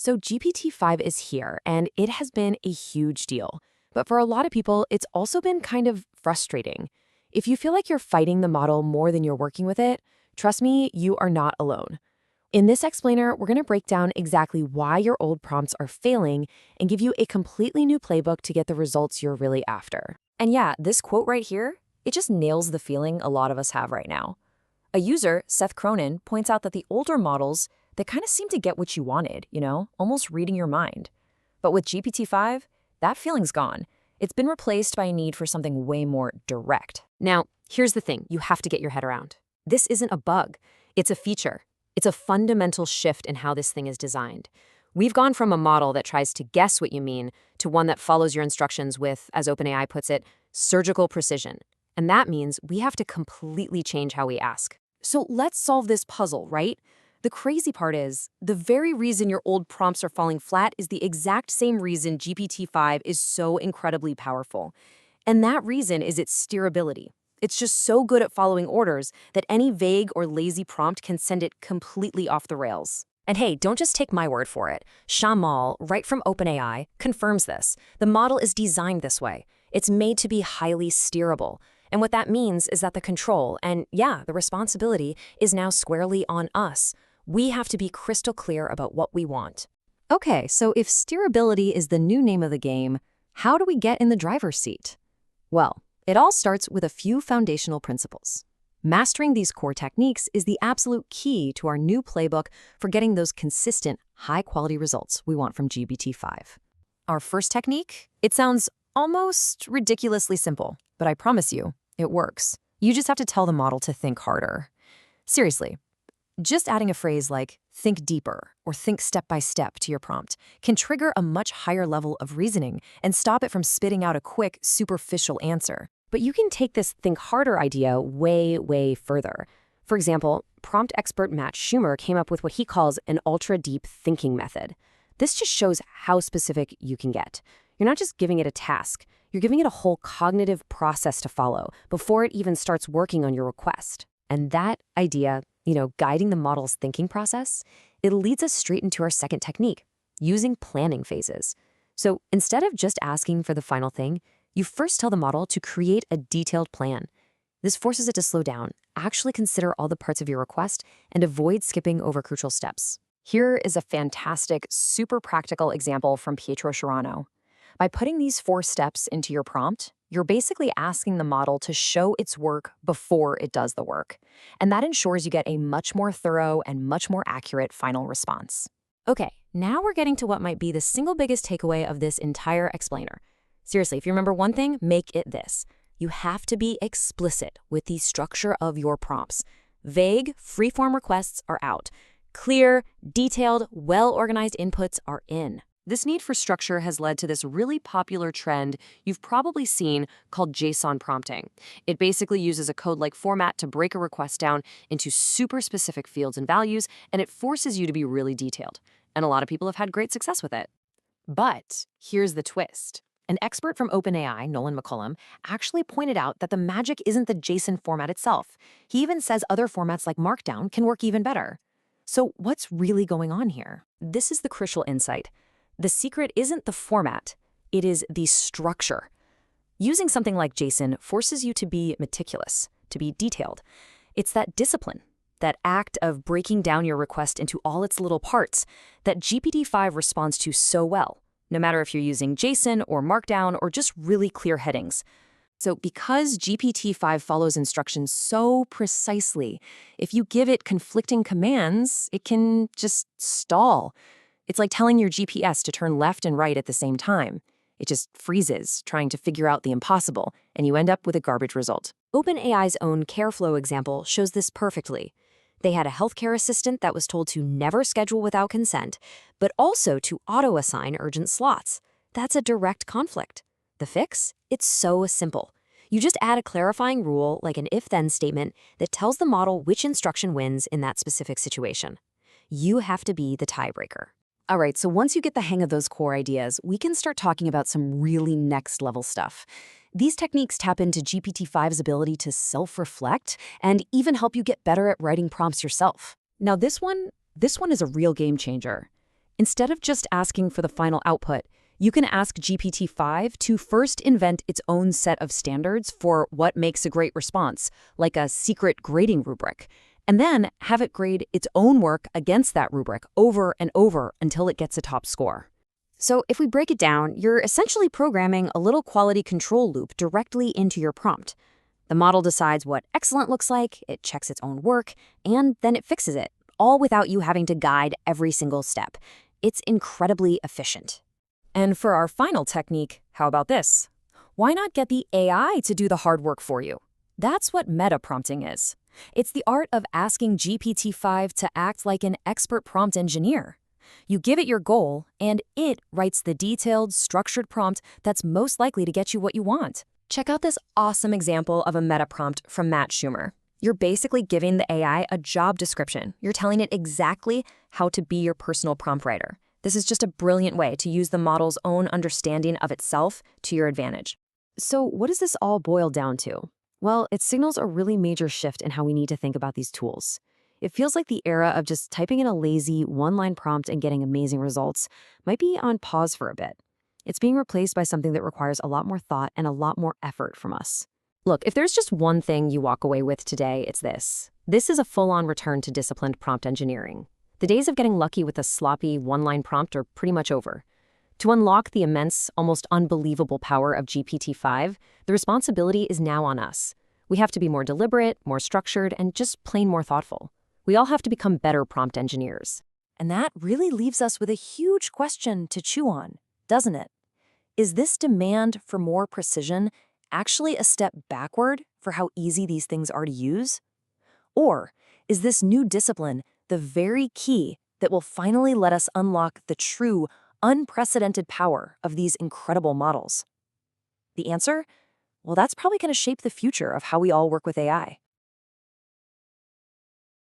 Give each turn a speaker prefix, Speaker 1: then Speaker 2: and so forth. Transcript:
Speaker 1: So GPT-5 is here, and it has been a huge deal. But for a lot of people, it's also been kind of frustrating. If you feel like you're fighting the model more than you're working with it, trust me, you are not alone. In this explainer, we're going to break down exactly why your old prompts are failing and give you a completely new playbook to get the results you're really after.
Speaker 2: And yeah, this quote right here, it just nails the feeling a lot of us have right now. A user, Seth Cronin, points out that the older models, they kind of seem to get what you wanted, almost reading your mind. But with GPT-5, that feeling's gone. It's been replaced by a need for something way more direct.
Speaker 1: Now, here's the thing you have to get your head around. This isn't a bug. It's a feature. It's a fundamental shift in how this thing is designed. We've gone from a model that tries to guess what you mean to one that follows your instructions with, as OpenAI puts it, surgical precision. And that means we have to completely change how we ask. So let's solve this puzzle, right? The crazy part is, the very reason your old prompts are falling flat is the exact same reason GPT-5 is so incredibly powerful. And that reason is its steerability. It's just so good at following orders that any vague or lazy prompt can send it completely off the rails.
Speaker 2: And hey, don't just take my word for it. Shamal, right from OpenAI, confirms this. The model is designed this way. It's made to be highly steerable. And what that means is that the control, and yeah, the responsibility, is now squarely on us. We have to be crystal clear about what we want.
Speaker 3: Okay, so if steerability is the new name of the game, how do we get in the driver's seat? Well, it all starts with a few foundational principles. Mastering these core techniques is the absolute key to our new playbook for getting those consistent, high-quality results we want from GPT-5.
Speaker 2: Our first technique? It sounds almost ridiculously simple, but I promise you, it works. You just have to tell the model to think harder. Seriously, just adding a phrase like think deeper or think step by step to your prompt can trigger a much higher level of reasoning and stop it from spitting out a quick, superficial answer.
Speaker 1: But you can take this think harder idea way, way further. For example, prompt expert Matt Schumer came up with what he calls an ultra-deep thinking method. This just shows how specific you can get. You're not just giving it a task, you're giving it a whole cognitive process to follow before it even starts working on your request. And that idea, guiding the model's thinking process, it leads us straight into our second technique, using planning phases. So instead of just asking for the final thing, you first tell the model to create a detailed plan. This forces it to slow down, actually consider all the parts of your request, and avoid skipping over crucial steps. Here is a fantastic, super practical example from Pietro Sciarrano. By putting these 4 steps into your prompt, you're basically asking the model to show its work before it does the work. And that ensures you get a much more thorough and much more accurate final response.
Speaker 3: Okay, now we're getting to what might be the single biggest takeaway of this entire explainer. Seriously, if you remember one thing, make it this. You have to be explicit with the structure of your prompts. Vague, free-form requests are out. Clear, detailed, well-organized inputs are in.
Speaker 1: This need for structure has led to this really popular trend you've probably seen called JSON prompting. It basically uses a code-like format to break a request down into super specific fields and values, and it forces you to be really detailed. And a lot of people have had great success with it. But here's the twist. An expert from OpenAI, Nolan McCullum, actually pointed out that the magic isn't the JSON format itself. He even says other formats like Markdown can work even better. So what's really going on here?
Speaker 2: This is the crucial insight. The secret isn't the format, it is the structure. Using something like JSON forces you to be meticulous, to be detailed. It's that discipline, that act of breaking down your request into all its little parts that GPT-5 responds to so well, no matter if you're using JSON or Markdown or just really clear headings.
Speaker 1: So because GPT-5 follows instructions so precisely, if you give it conflicting commands, it can just stall. It's like telling your GPS to turn left and right at the same time. It just freezes, trying to figure out the impossible, and you end up with a garbage result.
Speaker 2: OpenAI's own CareFlow example shows this perfectly. They had a healthcare assistant that was told to never schedule without consent, but also to auto-assign urgent slots. That's a direct conflict. The fix? It's so simple. You just add a clarifying rule like an if-then statement that tells the model which instruction wins in that specific situation. You have to be the tiebreaker.
Speaker 1: All right, so once you get the hang of those core ideas, we can start talking about some really next-level stuff. These techniques tap into GPT-5's ability to self-reflect and even help you get better at writing prompts yourself. Now, this one is a real game changer.
Speaker 3: Instead of just asking for the final output, you can ask GPT-5 to first invent its own set of standards for what makes a great response, like a secret grading rubric, and then have it grade its own work against that rubric over and over until it gets a top score.
Speaker 2: So if we break it down, you're essentially programming a little quality control loop directly into your prompt. The model decides what excellent looks like, it checks its own work, and then it fixes it, all without you having to guide every single step. It's incredibly efficient.
Speaker 3: And for our final technique, how about this? Why not get the AI to do the hard work for you? That's what metaprompting is. It's the art of asking GPT-5 to act like an expert prompt engineer. You give it your goal, and it writes the detailed, structured prompt that's most likely to get you what you want. Check out this awesome example of a metaprompt from Matt Schumer. You're basically giving the AI a job description. You're telling it exactly how to be your personal prompt writer. This is just a brilliant way to use the model's own understanding of itself to your advantage.
Speaker 2: So what does this all boil down to? Well, it signals a really major shift in how we need to think about these tools. It feels like the era of just typing in a lazy one-line prompt and getting amazing results might be on pause for a bit. It's being replaced by something that requires a lot more thought and a lot more effort from us.
Speaker 3: Look, if there's just one thing you walk away with today, it's this. This is a full-on return to disciplined prompt engineering. The days of getting lucky with a sloppy one-line prompt are pretty much over. To unlock the immense, almost unbelievable power of GPT-5, the responsibility is now on us. We have to be more deliberate, more structured, and just plain more thoughtful. We all have to become better prompt engineers.
Speaker 2: And that really leaves us with a huge question to chew on, doesn't it? Is this demand for more precision actually a step backward for how easy these things are to use? Or is this new discipline the very key that will finally let us unlock the true, unprecedented power of these incredible models? The answer? Well, that's probably going to shape the future of how we all work with AI.